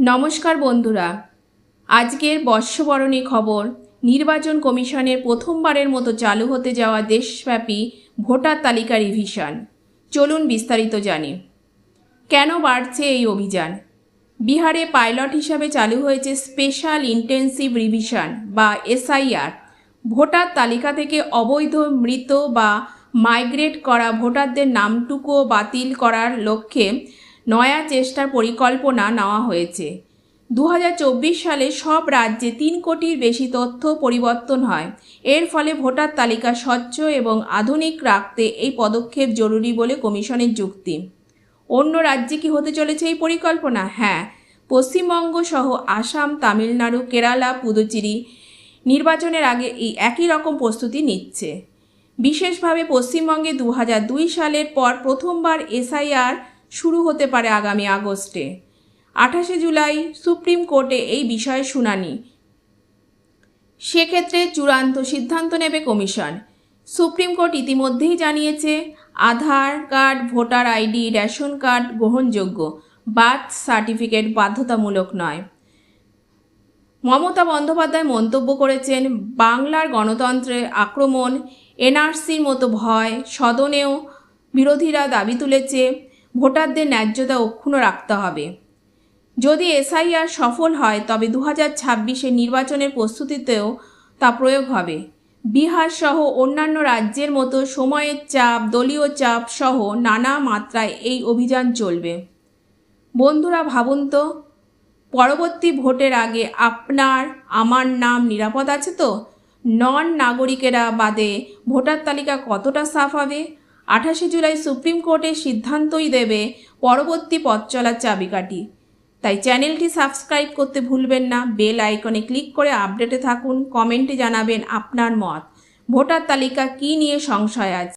নমস্কার বন্ধুরা, আজকের বর্ষবরণী খবর। নির্বাচন কমিশনের প্রথমবারের মতো চালু হতে যাওয়া দেশব্যাপী ভোটার তালিকা রিভিশন। চলুন বিস্তারিত জানি। কেন বাড়ছে এই অভিযান? বিহারে পাইলট হিসাবে চালু হয়েছে স্পেশাল ইন্টেন্সিভ রিভিশন বা এসআইআর। ভোটার তালিকা থেকে অবৈধ, মৃত বা মাইগ্রেট করা ভোটারদের নামটুকুও বাতিল করার লক্ষ্যে নয়া চেষ্টার পরিকল্পনা নেওয়া হয়েছে। 2024 সালে সব রাজ্যে 3 কোটির বেশি তথ্য পরিবর্তন হয়। এর ফলে ভোটার তালিকা স্বচ্ছ এবং আধুনিক রাখতে এই পদক্ষেপ জরুরি বলে কমিশনের যুক্তি। অন্য রাজ্যে কি হতে চলেছে এই পরিকল্পনা? হ্যাঁ, পশ্চিমবঙ্গ সহ আসাম, তামিলনাড়ু, কেরালা, পুদুচেরি নির্বাচনের আগে এই একই রকম প্রস্তুতি নিচ্ছে। বিশেষভাবে পশ্চিমবঙ্গে 2002 সালের পর প্রথমবার এসআইআর শুরু হতে পারে আগামী আগস্টে। 28 জুলাই সুপ্রিম কোর্টে এই বিষয়ে শুনানি। সেক্ষেত্রে চূড়ান্ত সিদ্ধান্ত নেবে কমিশন। সুপ্রিম কোর্ট ইতিমধ্যেই জানিয়েছে, Aadhaar card, voter ID, ration card গ্রহণযোগ্য, বার্থ সার্টিফিকেট বাধ্যতামূলক নয়। মমতা বন্দ্যোপাধ্যায় মন্তব্য করেছেন, বাংলার গণতন্ত্রে আক্রমণ, এনআরসির মতো ভয়। সদনেও বিরোধীরা দাবি তুলেছে, ভোটারদের ন্যায্যতা অক্ষুণ্ণ রাখতে হবে। যদি এসআইআর সফল হয় তবে 2026 নির্বাচনের প্রস্তুতিতেও তা প্রয়োগ হবে। বিহার সহ অন্যান্য রাজ্যের মতো সময়ের চাপ, দলীয় চাপ সহ নানা মাত্রায় এই অভিযান চলবে। বন্ধুরা, ভাবুন তো, পরবর্তী ভোটের আগে আপনার আমার নাম নিরাপদ আছে তো? নন নাগরিকেরা বাদে ভোটার তালিকা কতটা সাফ হবে? 28 জুলাই সুপ্রিম কোর্টের সিদ্ধান্তই দেবে পরবর্তী পথ চলার চাবিকাঠি। তাই চ্যানেলটি সাবস্ক্রাইব করতে ভুলবেন না। বেল আইকনে ক্লিক করে আপডেটে থাকুন। কমেন্টে জানাবেন আপনার মত। ভোটার তালিকা কী নিয়ে সংশয় আছে?